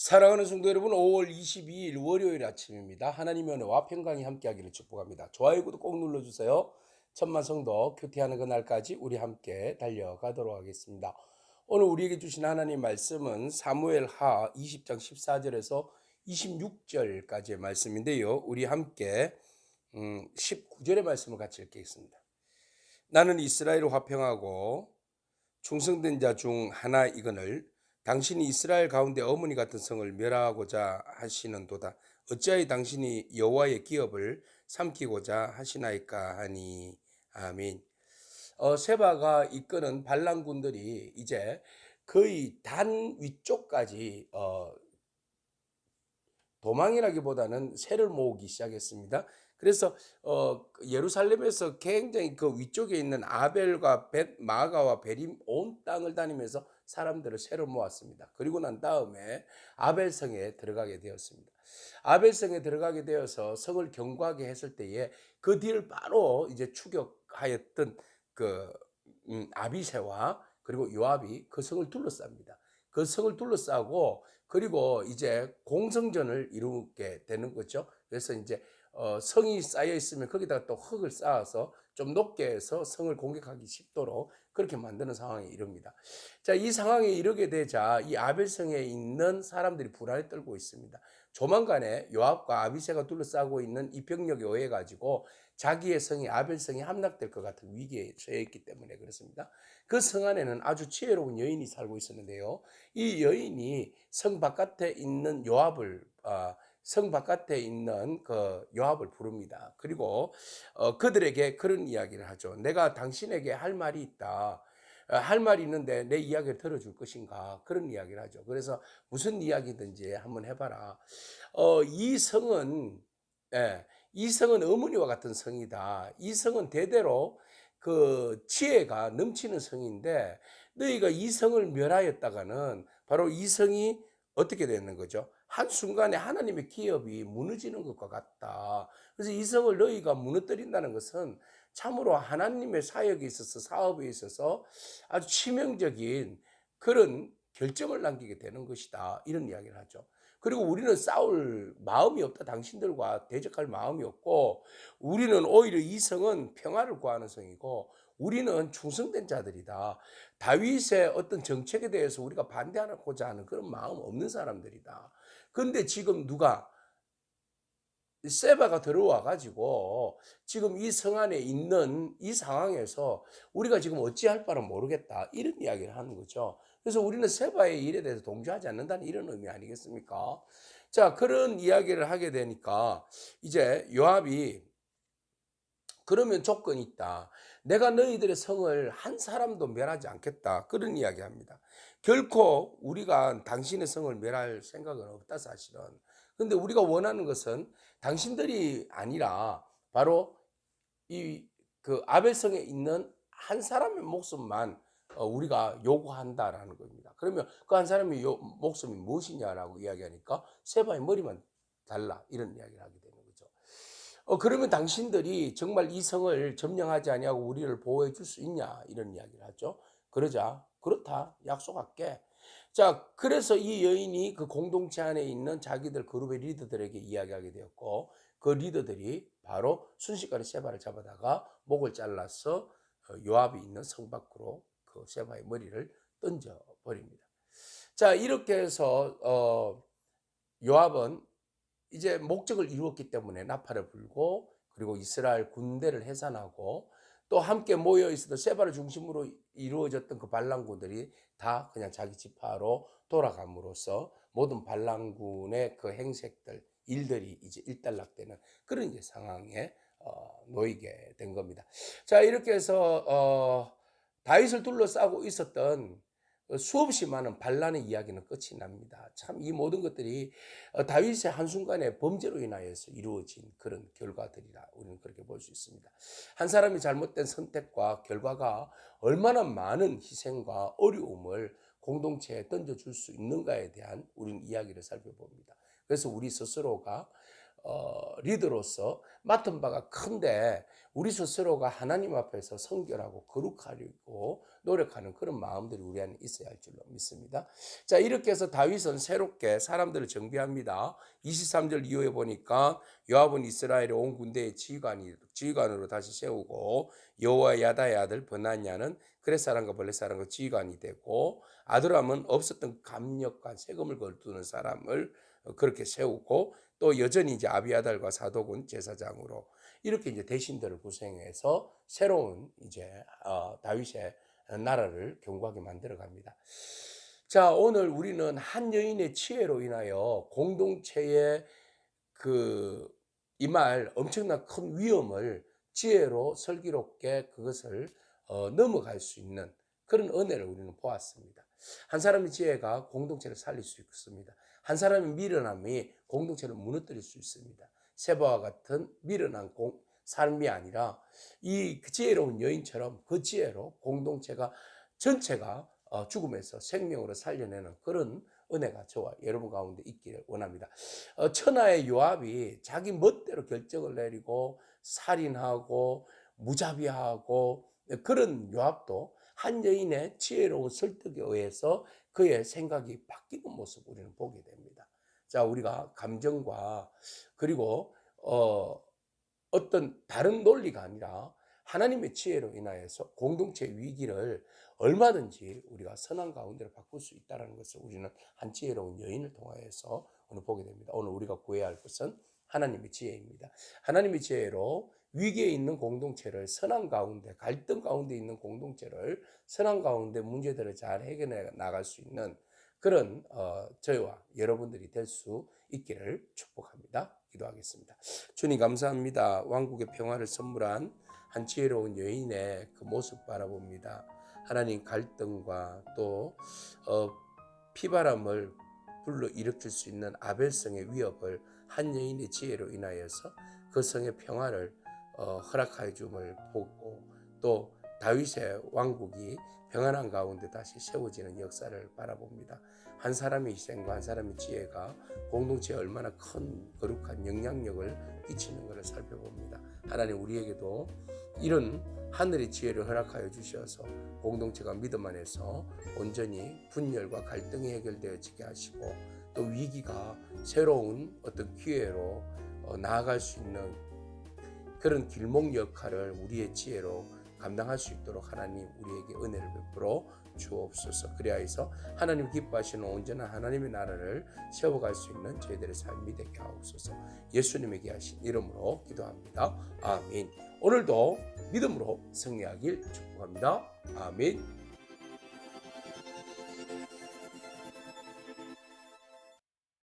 사랑하는 성도 여러분, 5월 22일 월요일 아침입니다. 하나님의 은혜와 평강이 함께하기를 축복합니다. 좋아요, 구독 꼭 눌러주세요. 천만 성도 큐티하는 그날까지 우리 함께 달려가도록 하겠습니다. 오늘 우리에게 주신 하나님 말씀은 사무엘하 20장 14절에서 26절까지의 말씀인데요. 우리 함께 19절의 말씀을 같이 읽겠습니다. 나는 이스라엘을 화평하고 충성된 자 중 하나이거늘 당신이 이스라엘 가운데 어머니 같은 성을 멸하고자 하시는도다. 어찌하여 당신이 여호와의 기업을 삼키고자 하시나이까 하니. 아멘. 세바가 이끄는 반란군들이 이제 거의 단 위쪽까지 도망이라기보다는 새를 모으기 시작했습니다. 그래서 예루살렘에서 굉장히 그 위쪽에 있는 아벨과 벳 마가와 베림 온 땅을 다니면서 사람들을 새로 모았습니다. 그리고 난 다음에 아벨성에 들어가게 되었습니다. 아벨성에 들어가게 되어서 성을 견고하게 했을 때에 그 뒤를 바로 이제 추격하였던 그 아비새와 그리고 요압이 그 성을 둘러쌉니다. 그 성을 둘러싸고 그리고 이제 공성전을 이루게 되는 거죠. 그래서 이제 성이 쌓여 있으면 거기다가 또 흙을 쌓아서 좀 높게 해서 성을 공격하기 쉽도록 그렇게 만드는 상황에 이릅니다. 자, 이 상황에 이르게 되자 이 아벨성에 있는 사람들이 불안에 떨고 있습니다. 조만간에 요압과 아비새가 둘러싸고 있는 이 병력에 의해 가지고 자기의 성이 아벨성이 함락될 것 같은 위기에 처해 있기 때문에 그렇습니다. 그 성 안에는 아주 지혜로운 여인이 살고 있었는데요. 이 여인이 성 바깥에 있는 요압을 성 바깥에 있는 그 요압을 부릅니다. 그리고 그들에게 그런 이야기를 하죠. 내가 당신에게 할 말이 있다. 할 말이 있는데 내 이야기를 들어줄 것인가? 그런 이야기를 하죠. 그래서 무슨 이야기든지 한번 해봐라. 이 성은 예, 이 성은 어머니와 같은 성이다. 이 성은 대대로 그 지혜가 넘치는 성인데 너희가 이 성을 멸하였다가는 바로 이 성이 어떻게 되는 거죠? 한순간에 하나님의 기업이 무너지는 것과 같다. 그래서 이 성을 너희가 무너뜨린다는 것은 참으로 하나님의 사역에 있어서 사업에 있어서 아주 치명적인 그런 결정을 남기게 되는 것이다. 이런 이야기를 하죠. 그리고 우리는 싸울 마음이 없다. 당신들과 대적할 마음이 없고 우리는 오히려 이 성은 평화를 구하는 성이고 우리는 충성된 자들이다. 다윗의 어떤 정책에 대해서 우리가 반대하고자 하는 그런 마음 없는 사람들이다. 그런데 지금 누가 세바가 들어와 가지고 지금 이 성 안에 있는 이 상황에서 우리가 지금 어찌할 바를 모르겠다. 이런 이야기를 하는 거죠. 그래서 우리는 세바의 일에 대해서 동조하지 않는다는 이런 의미 아니겠습니까? 자, 그런 이야기를 하게 되니까 이제 요압이 그러면 조건이 있다. 내가 너희들의 성을 한 사람도 멸하지 않겠다. 그런 이야기합니다. 결코 우리가 당신의 성을 멸할 생각은 없다, 사실은. 그런데 우리가 원하는 것은 당신들이 아니라 바로 이 그 아벨성에 있는 한 사람의 목숨만 우리가 요구한다라는 겁니다. 그러면 그 한 사람의 목숨이 무엇이냐라고 이야기하니까 세바의 머리만 달라 이런 이야기를 하게 되는 거죠. 그러면 당신들이 정말 이 성을 점령하지 아니하고 우리를 보호해 줄 수 있냐 이런 이야기를 하죠. 그러자 그렇다 약속할게. 자, 그래서 이 여인이 그 공동체 안에 있는 자기들 그룹의 리더들에게 이야기하게 되었고 그 리더들이 바로 순식간에 세바를 잡아다가 목을 잘라서 요압이 있는 성 밖으로 그 세바의 머리를 던져 버립니다. 자, 이렇게 해서 요압은 이제 목적을 이루었기 때문에 나팔을 불고 그리고 이스라엘 군대를 해산하고 또 함께 모여 있었던 세바를 중심으로 이루어졌던 그 반란군들이 다 그냥 자기 지파로 돌아감으로써 모든 반란군의 그 행색들 일들이 이제 일단락되는 그런 이제 상황에 놓이게 된 겁니다. 자, 이렇게 해서 다윗을 둘러싸고 있었던 수없이 많은 반란의 이야기는 끝이 납니다. 참 이 모든 것들이 다윗의 한순간의 범죄로 인하여서 이루어진 그런 결과들이라 우리는 그렇게 볼 수 있습니다. 한 사람이 잘못된 선택과 결과가 얼마나 많은 희생과 어려움을 공동체에 던져줄 수 있는가에 대한 우리는 이야기를 살펴봅니다. 그래서 우리 스스로가 리더로서 맡은 바가 큰데 우리 스스로가 하나님 앞에서 성결하고 거룩하려고 노력하는 그런 마음들이 우리 안에 있어야 할 줄로 믿습니다. 자, 이렇게 해서 다윗은 새롭게 사람들을 정비합니다. 23절 이후에 보니까 요압은 이스라엘의 온 군대의 지휘관으로 다시 세우고 여호와 야다의 아들 버나냐는 그렛 사람과 블렛 사람과 지휘관이 되고 아도람은 없었던 감력과 세금을 거두는 사람을 그렇게 세우고 또 여전히 이제 아비아달과 사독은 제사장으로 이렇게 이제 대신들을 구성해서 새로운 이제 다윗의 나라를 견고하게 만들어 갑니다. 자, 오늘 우리는 한 여인의 지혜로 인하여 공동체의 그 이 말 엄청난 큰 위험을 지혜로 슬기롭게 그것을 넘어갈 수 있는 그런 은혜를 우리는 보았습니다. 한 사람의 지혜가 공동체를 살릴 수 있습니다. 한 사람의 미련함이 공동체를 무너뜨릴 수 있습니다. 세바와 같은 미련한 삶이 아니라 이 지혜로운 여인처럼 그 지혜로 공동체가 전체가 죽음에서 생명으로 살려내는 그런 은혜가 저와 여러분 가운데 있기를 원합니다. 천하의 요압이 자기 멋대로 결정을 내리고 살인하고 무자비하고 그런 요압도 한 여인의 지혜로운 설득에 의해서 그의 생각이 바뀌는 모습을 우리는 보게 됩니다. 자, 우리가 감정과 그리고 어떤 다른 논리가 아니라 하나님의 지혜로 인하여서 공동체 위기를 얼마든지 우리가 선한 가운데로 바꿀 수 있다는 것을 우리는 한 지혜로운 여인을 통하여서 오늘 보게 됩니다. 오늘 우리가 구해야 할 것은 하나님의 지혜입니다. 하나님의 지혜로 위기에 있는 공동체를 선한 가운데, 갈등 가운데 있는 공동체를 선한 가운데 문제들을 잘 해결해 나갈 수 있는 그런 저희와 여러분들이 될 수 있기를 축복합니다. 기도하겠습니다. 주님 감사합니다. 왕국의 평화를 선물한 한 지혜로운 여인의 그 모습 바라봅니다. 하나님 갈등과 또 피바람을 불러일으킬 수 있는 아벨성의 위협을 한 여인의 지혜로 인하여서 그 성의 평화를 허락하여 줌을 보고 또 다윗의 왕국이 평안한 가운데 다시 세워지는 역사를 바라봅니다. 한 사람의 희생과 한 사람의 지혜가 공동체에 얼마나 큰 거룩한 영향력을 끼치는 것을 살펴봅니다. 하나님 우리에게도 이런 하늘의 지혜를 허락하여 주셔서 공동체가 믿음 안에서 온전히 분열과 갈등이 해결되어지게 하시고 또 위기가 새로운 어떤 기회로 나아갈 수 있는 그런 길목 역할을 우리의 지혜로 감당할 수 있도록 하나님 우리에게 은혜를 베풀어 주옵소서. 그리하여서 하나님 기뻐하시는 온전한 하나님의 나라를 세워갈 수 있는 저희들의 삶이 되게 하옵소서. 예수님의 귀하신 이름으로 기도합니다. 아멘. 오늘도 믿음으로 승리하길 축복합니다. 아멘.